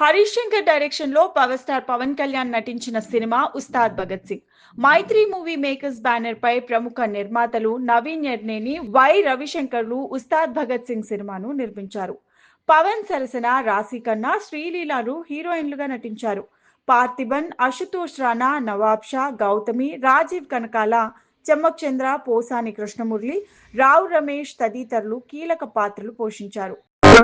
Harish Shankar direction లో power star Pawan Kalyan నటించిన cinema Ustaad Bhagat Singh. మైత్రి movie makers banner పై ప్రముఖ నిర్మాతలు నవీన్ యర్నేని, వై రవిశంకర్లు ఉస్తాద్ భగత్ సింగ్ సినిమాను నిర్మించారు. పవన్ సరసన రాశి ఖన్నా, శ్రీలీలాలు హీరోయిన్లుగా నటించారు. పార్థిబన్, అశుతోష్ రాణా, నవాబ్ షా, గౌతమి, రాజీవ్ కనకాల, చెమ్మక్ చంద్ర, పోసాని కృష్ణమురళి, రావ్ రమేష్ తదితరులు కీలక పాత్రలు పోషించారు.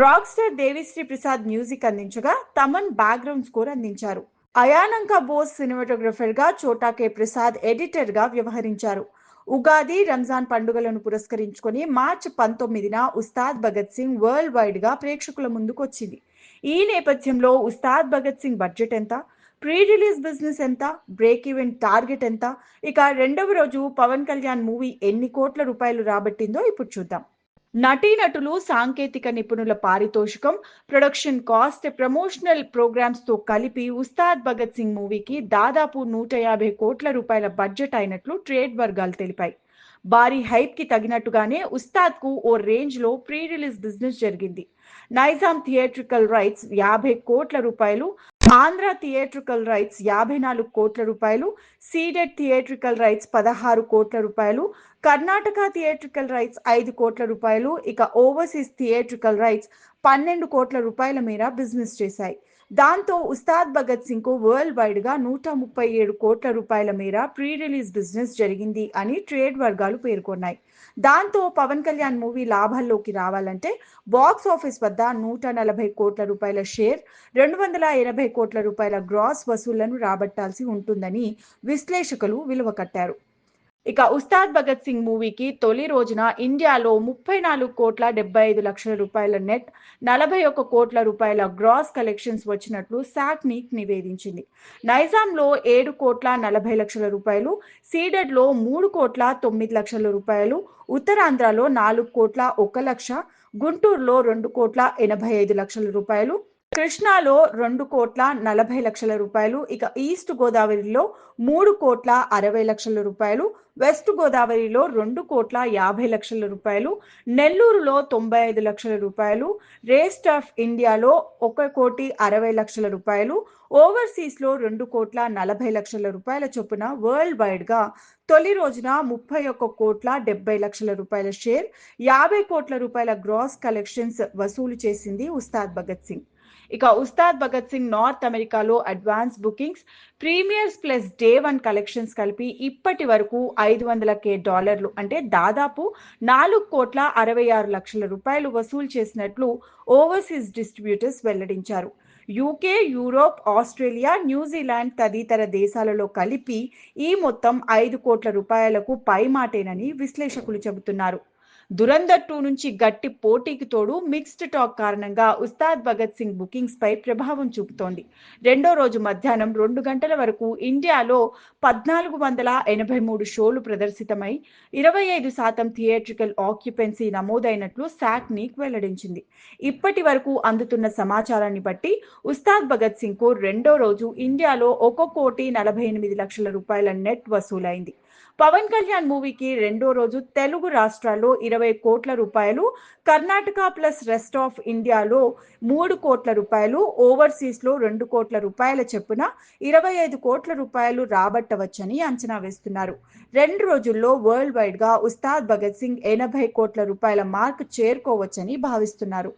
Rock star Devi Sri Prasad music అందించగా, తమన్ బ్యాక్గ్రౌండ్ స్కోర్ అందించారు. అయానంక బోస్ సినిమాటోగ్రఫర్ గా, చోటా కె ప్రసాద్ ఎడిటర్ గా వ్యవహరించారు. ఉగాది, రంజాన్ పండుగలను పురస్కరించుకొని మార్చి 19న ఉస్తాద్ భగత్ సింగ్ వరల్డ్ వైడ్ గా ప్రేక్షకుల ముందుకు వచ్చింది. ఈ నేపథ్యంలో ఉస్తాద్ భగత్ సింగ్ బడ్జెట్ ఎంత, ప్రీ రిలీజ్ బిజినెస్ ఎంత, బ్రేక్ ఈవెన్ టార్గెట్ ఎంత, ఇక రెండవ రోజు పవన్ కళ్యాణ్ మూవీ ఎన్ని కోట్ల రూపాయలు రాబట్టిందో ఇప్పుడు చూద్దాం. నటీనటులు, సాంకేతిక నిపుణుల పారితోషికం, ప్రొడక్షన్ కాస్ట్, ప్రమోషనల్ ప్రోగ్రామ్స్ తో కలిపి ఉస్తాద్ భగత్ సింగ్ మూవీకి దాదాపు 150 కోట్ల రూపాయల బడ్జెట్ అయినట్లు ట్రేడ్ వర్గాలు తెలిపాయి. భారీ హైప్ కి తగినట్టుగానే ఉస్తాద్ కు ఓ రేంజ్ లో ప్రీ రిలీజ్ బిజినెస్ జరిగింది. నైజాం థియేట్రికల్ రైట్స్ 50 కోట్ల రూపాయలు, ఆంధ్ర థియేట్రికల్ రైట్స్ 54 కోట్ల రూపాయలు, సీడెడ్ థియేట్రికల్ రైట్స్ 16 కోట్ల రూపాయలు, కర్ణాటక థియేట్రికల్ రైట్స్ 5 కోట్ల రూపాయలు, ఇక ఓవర్సీస్ థియేట్రికల్ రైట్స్ 12 కోట్ల రూపాయల మేర బిజినెస్ చేశాయి. దాంతో ఉస్తాద్ భగత్ సింగ్ కు వరల్డ్ వైడ్ గా 137 కోట్ల రూపాయల మేర ప్రీ రిలీజ్ బిజినెస్ జరిగింది అని ట్రేడ్ వర్గాలు పేర్కొన్నాయి. దాంతో పవన్ కళ్యాణ్ మూవీ లాభాల్లోకి రావాలంటే బాక్స్ ఆఫీస్ వద్ద 140 కోట్ల రూపాయల షేర్, 280 కోట్ల రూపాయల గ్రాస్ వసూళ్లను రాబట్టాల్సి ఉంటుందని విశ్లేషకులు విలువ కట్టారు. ఇక ఉస్తాద్ భగత్ సింగ్ మూవీకి తొలి రోజున ఇండియాలో 34 కోట్ల 75 లక్షల రూపాయల నెట్, 41 కోట్ల రూపాయల గ్రాస్ కలెక్షన్స్ వచ్చినట్లు సాక్నిక్ నివేదించింది. నైజాంలో 7 కోట్ల 40 లక్షల రూపాయలు, సీడెడ్ లో 3 కోట్ల 9 లక్షల రూపాయలు, ఉత్తరాంధ్రలో 4 కోట్ల 1 లక్ష, గుంటూరులో 2 కోట్ల 85 లక్షల రూపాయలు, కృష్ణాలో 2 కోట్ల 40 లక్షల రూపాయలు, ఇక ఈస్ట్ గోదావరిలో 3 కోట్ల 60 లక్షల రూపాయలు, వెస్ట్ గోదావరిలో 2 కోట్ల 50 లక్షల రూపాయలు, నెల్లూరులో 95 లక్షల రూపాయలు, రెస్ట్ ఆఫ్ ఇండియాలో 1 కోటి 60 లక్షల రూపాయలు, ఓవర్సీస్ లో 2 కోట్ల 40 లక్షల రూపాయల చొప్పున వరల్డ్ వైడ్ గా తొలి రోజున 31 కోట్ల 70 లక్షల రూపాయల షేర్, 50 కోట్ల రూపాయల గ్రాస్ కలెక్షన్స్ వసూలు చేసింది ఉస్తాద్ భగత్ సింగ్. ఇక ఉస్తాద్ భగత్ సింగ్ నార్త్ అమెరికాలో advance bookings, premieres plus day 1 collections కలిపి ఇప్పటి వరకు $500,000 అంటే దాదాపు 4 కోట్ల 66 లక్షల రూపాయలు వసూలు చేసినట్లు ఓవర్సీస్ డిస్ట్రిబ్యూటర్స్ వెల్లడించారు. యూకే, యూరోప్, ఆస్ట్రేలియా, న్యూజిలాండ్ తదితర దేశాలలో కలిపి ఈ మొత్తం 5 కోట్ల రూపాయలకు పైమాటేనని విశ్లేషకులు చెబుతున్నారు. దురంధర్ 2 నుంచి గట్టి పోటీకి తోడు మిక్స్డ్ టాక్ కారణంగా ఉస్తాద్ భగత్ సింగ్ బుకింగ్స్ పై ప్రభావం చూపుతోంది. రెండో రోజు మధ్యాహ్నం 2 గంటల వరకు ఇండియాలో 1483 షోలు ప్రదర్శితమై 25% థియేట్రికల్ ఆక్యుపెన్సీ నమోదైనట్లు సాక్నిక్ వెల్లడించింది. ఇప్పటి వరకు అందుతున్న సమాచారాన్ని బట్టి ఉస్తాద్ భగత్ సింగ్ కు రెండో రోజు ఇండియాలో 1 కోటి 48 లక్షల రూపాయల నెట్ వసూలైంది. పవన్ కళ్యాణ్ మూవీకి రెండో రోజు తెలుగు రాష్ట్రాల్లో 20 కోట్ల రూపాయలు, కర్ణాటక ప్లస్ రెస్ట్ ఆఫ్ ఇండియాలో 3 కోట్ల రూపాయలు, ఓవర్సీస్ లో 2 కోట్ల రూపాయల చొప్పున 25 కోట్ల రూపాయలు రాబట్టవచ్చని అంచనా వేస్తున్నారు. 2 రోజుల్లో వరల్డ్ వైడ్ గా ఉస్తాద్ భగత్ సింగ్ 80 కోట్ల రూపాయల మార్క్ చేరుకోవచ్చని భావిస్తున్నారు.